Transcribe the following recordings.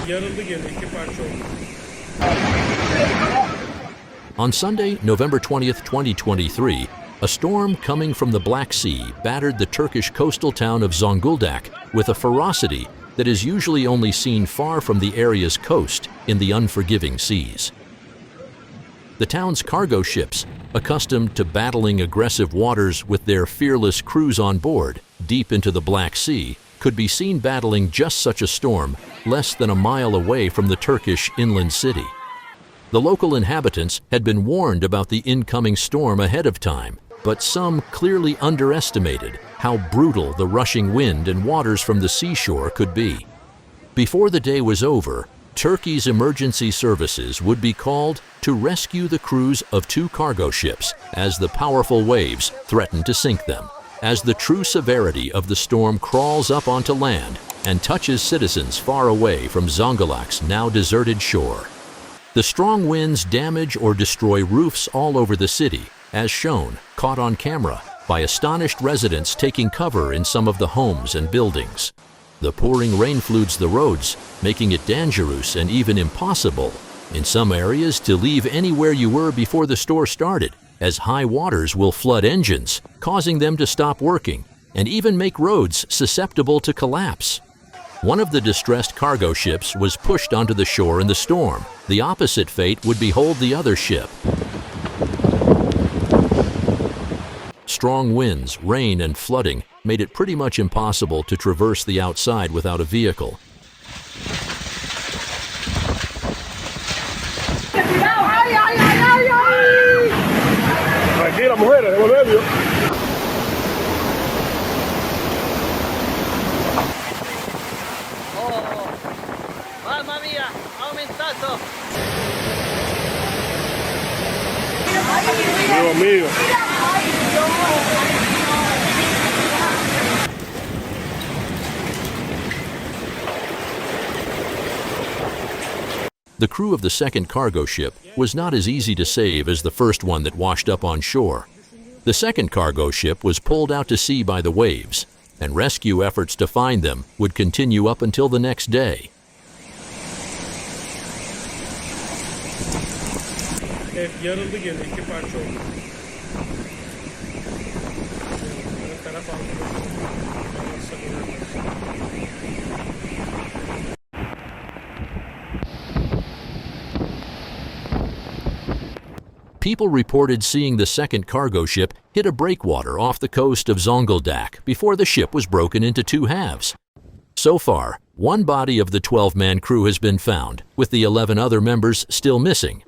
Yarıldı gene, iki parça oldu. On Sunday, November 20th, 2023, a storm coming from the Black Sea battered the Turkish coastal town of Zonguldak with a ferocity that is usually only seen far from the area's coast in the unforgiving seas. The town's cargo ships, accustomed to battling aggressive waters with their fearless crews on board deep into the Black Sea, could be seen battling just such a storm less than a mile away from the Turkish inland city. The local inhabitants had been warned about the incoming storm ahead of time, but some clearly underestimated how brutal the rushing wind and waters from the seashore could be. Before the day was over, Turkey's emergency services would be called to rescue the crews of 2 cargo ships as the powerful waves threatened to sink them, as the true severity of the storm crawls up onto land and touches citizens far away from Zonguldak's now deserted shore. The strong winds damage or destroy roofs all over the city, as shown, caught on camera, by astonished residents taking cover in some of the homes and buildings. The pouring rain floods the roads, making it dangerous and even impossible in some areas to leave anywhere you were before the storm started, as high waters will flood engines, causing them to stop working and even make roads susceptible to collapse. One of the distressed cargo ships was pushed onto the shore in the storm. The opposite fate would behold the other ship. Strong winds, rain, and flooding made it pretty much impossible to traverse the outside without a vehicle. Tranquila, mujeres, devolverlo. Mamma mia, ha aumentato! Dios mío. The crew of the second cargo ship was not as easy to save as the first one that washed up on shore. The second cargo ship was pulled out to sea by the waves, and rescue efforts to find them would continue up until the next day. Evet, yarıldı gene, iki parça oldu. Ön taraf altı. People reported seeing the second cargo ship hit a breakwater off the coast of Zonguldak before the ship was broken into 2 halves. So far, one body of the 12-man crew has been found, with the 11 other members still missing.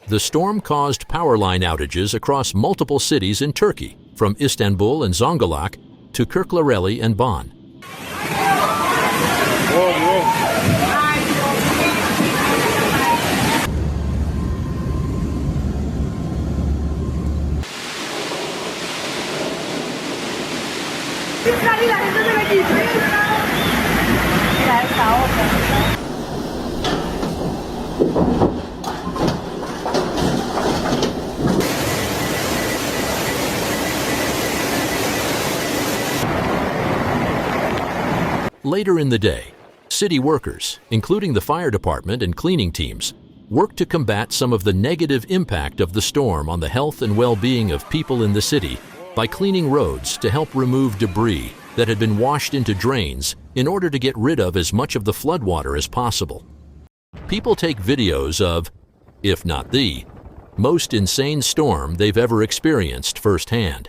The storm caused power line outages across multiple cities in Turkey, from Istanbul and Zonguldak to Kırklareli and Van. Later in the day, city workers, including the fire department and cleaning teams, worked to combat some of the negative impact of the storm on the health and well-being of people in the city by cleaning roads to help remove debris that had been washed into drains in order to get rid of as much of the floodwater as possible. People take videos of, if not the, most insane storm they've ever experienced firsthand.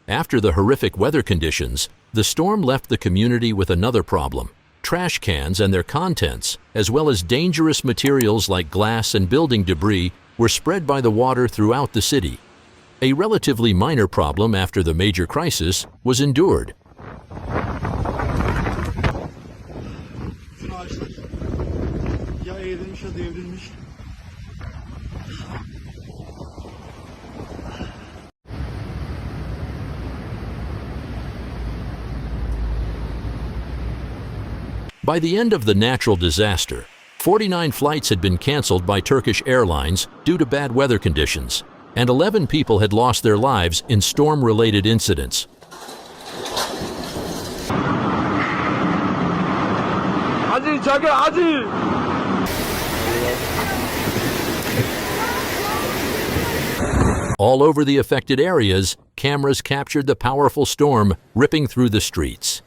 After the horrific weather conditions, the storm left the community with another problem: trash cans and their contents, as well as dangerous materials like glass and building debris, were spread by the water throughout the city. A relatively minor problem after the major crisis was endured. Bütün ağaçlar ya eğrilmiş ya devrilmiş. By the end of the natural disaster, 49 flights had been canceled by Turkish Airlines due to bad weather conditions, and 11 people had lost their lives in storm-related incidents. All over the affected areas, cameras captured the powerful storm ripping through the streets.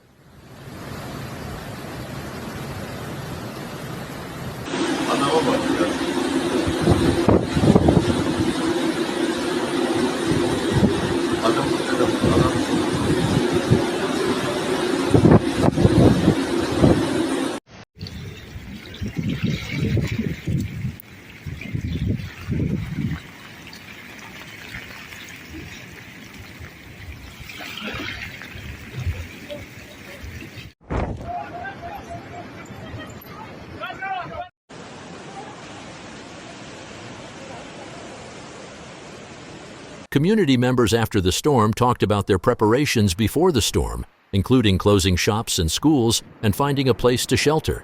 Community members after the storm talked about their preparations before the storm, including closing shops and schools and finding a place to shelter.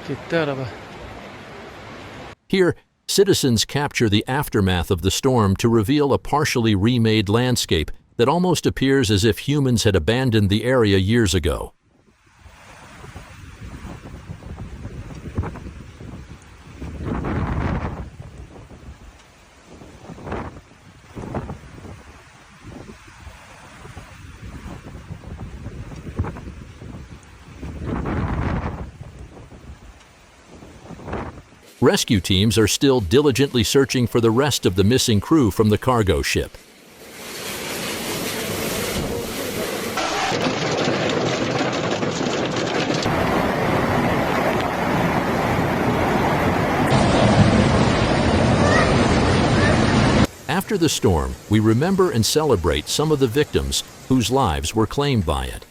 Gitti araba. Here, citizens capture the aftermath of the storm to reveal a partially remade landscape that almost appears as if humans had abandoned the area years ago. Rescue teams are still diligently searching for the rest of the missing crew from the cargo ship. After the storm, we remember and celebrate some of the victims whose lives were claimed by it.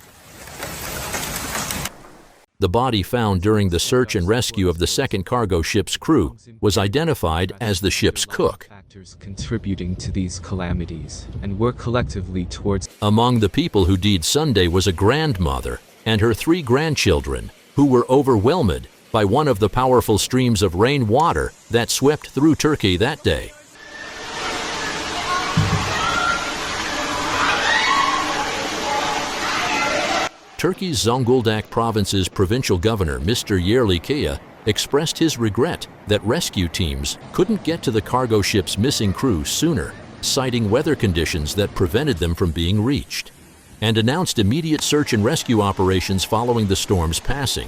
The body found during the search and rescue of the second cargo ship's crew was identified as the ship's cook. Factors contributing to these calamities and work collectively towards. Among the people who died Sunday was a grandmother and her 3 grandchildren who were overwhelmed by one of the powerful streams of rain water that swept through Turkey that day. Turkey's Zonguldak province's provincial governor, Mr. Yerlikaya, expressed his regret that rescue teams couldn't get to the cargo ship's missing crew sooner, citing weather conditions that prevented them from being reached, and announced immediate search and rescue operations following the storm's passing.